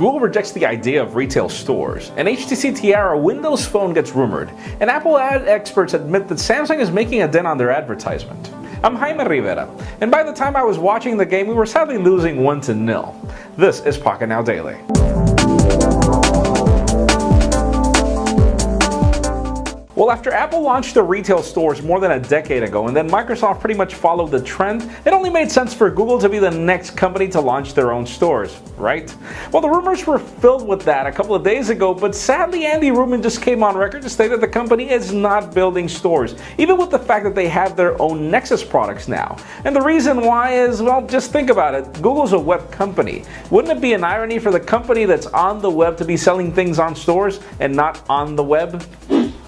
Google rejects the idea of retail stores, an HTC Tiara Windows Phone gets rumored, and Apple ad experts admit that Samsung is making a dent on their advertisement. I'm Jaime Rivera, and by the time I was watching the game, we were sadly losing 1-0. This is Pocketnow Daily. Well, after Apple launched the retail stores more than a decade ago, and then Microsoft pretty much followed the trend, it only made sense for Google to be the next company to launch their own stores, right? Well, the rumors were filled with that a couple of days ago, but sadly Andy Rubin just came on record to say that the company is not building stores, even with the fact that they have their own Nexus products now. And the reason why is, well, just think about it. Google's a web company. Wouldn't it be an irony for the company that's on the web to be selling things on stores and not on the web?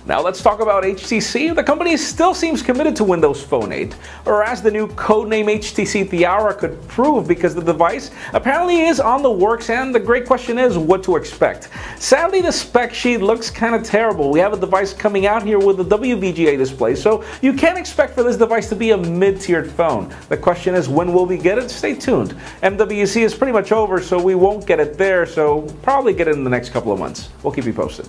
Now let's talk about HTC. The company still seems committed to Windows Phone 8, or as the new codename HTC Tiara could prove, because the device apparently is on the works, and the great question is what to expect. Sadly, the spec sheet looks kind of terrible. We have a device coming out here with a WVGA display, so you can't expect for this device to be a mid-tiered phone. The question is, when will we get it? Stay tuned. MWC is pretty much over, so we won't get it there, so probably get it in the next couple of months. We'll keep you posted.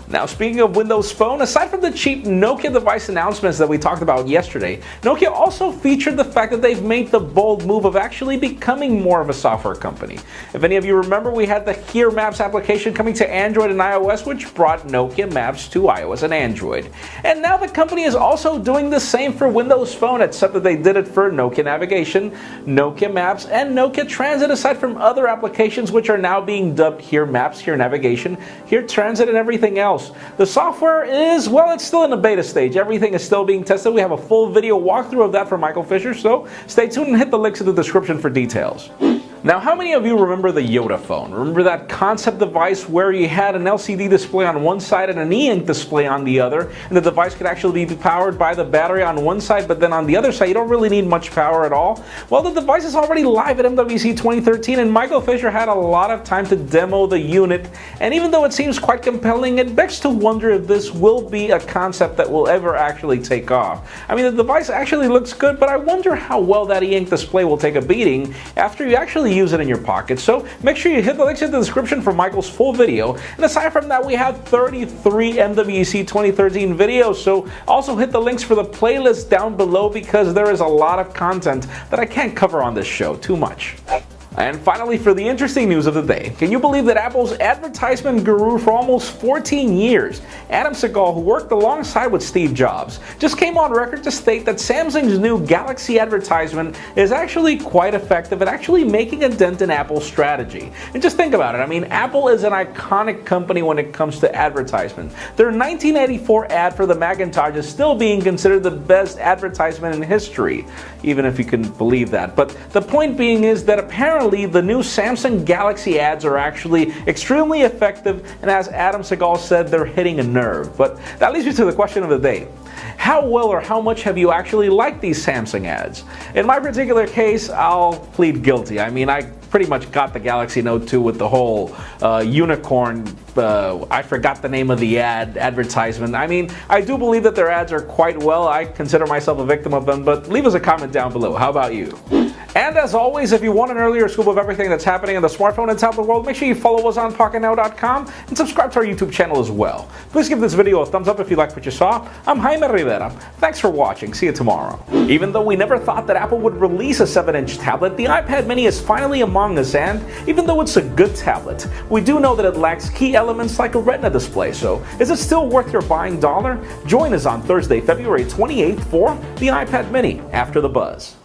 Now, speaking of Windows Phone, aside from the cheap Nokia device announcements that we talked about yesterday, Nokia also featured the fact that they've made the bold move of actually becoming more of a software company. If any of you remember, we had the Here Maps application coming to Android and iOS, which brought Nokia Maps to iOS and Android. And now the company is also doing the same for Windows Phone, except that they did it for Nokia Navigation, Nokia Maps, and Nokia Transit, aside from other applications which are now being dubbed Here Maps, Here Navigation, Here Transit, and everything else. The software is, well, it's still in the beta stage. Everything is still being tested. We have a full video walkthrough of that from Michael Fisher, so stay tuned and hit the links in the description for details. Now, how many of you remember the Yoda phone? Remember that concept device where you had an LCD display on one side and an e-ink display on the other, and the device could actually be powered by the battery on one side, but then on the other side you don't really need much power at all? Well, the device is already live at MWC 2013, and Michael Fisher had a lot of time to demo the unit, and even though it seems quite compelling, it begs to wonder if this will be a concept that will ever actually take off. I mean, the device actually looks good, but I wonder how well that e-ink display will take a beating after you actually use it in your pocket. So make sure you hit the links in the description for Michael's full video. And aside from that, we have 33 MWC 2013 videos, so also hit the links for the playlist down below, because there is a lot of content that I can't cover on this show, too much. And finally, for the interesting news of the day, can you believe that Apple's advertisement guru for almost 14 years, Adam Segal, who worked alongside with Steve Jobs, just came on record to state that Samsung's new Galaxy advertisement is actually quite effective at actually making a dent in Apple's strategy. And just think about it. I mean, Apple is an iconic company when it comes to advertisement. Their 1984 ad for the Macintosh is still being considered the best advertisement in history, even if you can believe that. But the point being is that apparently the new Samsung Galaxy ads are actually extremely effective, and as Adam Segal said, they're hitting a nerve. But that leads me to the question of the day. How well or how much have you actually liked these Samsung ads? In my particular case, I'll plead guilty. I mean, I pretty much got the Galaxy Note 2 with the whole unicorn, I forgot the name of the advertisement. I mean, I do believe that their ads are quite well. I consider myself a victim of them, but leave us a comment down below. How about you? And as always, if you want an earlier scoop of everything that's happening in the smartphone and tablet world, make sure you follow us on PocketNow.com and subscribe to our YouTube channel as well. Please give this video a thumbs up if you liked what you saw. I'm Jaime Rivera. Thanks for watching. See you tomorrow. Even though we never thought that Apple would release a 7-inch tablet, the iPad mini is finally among us, and even though it's a good tablet, we do know that it lacks key elements like a Retina display. So, is it still worth your buying dollar? Join us on Thursday, February 28th for the iPad mini After the Buzz.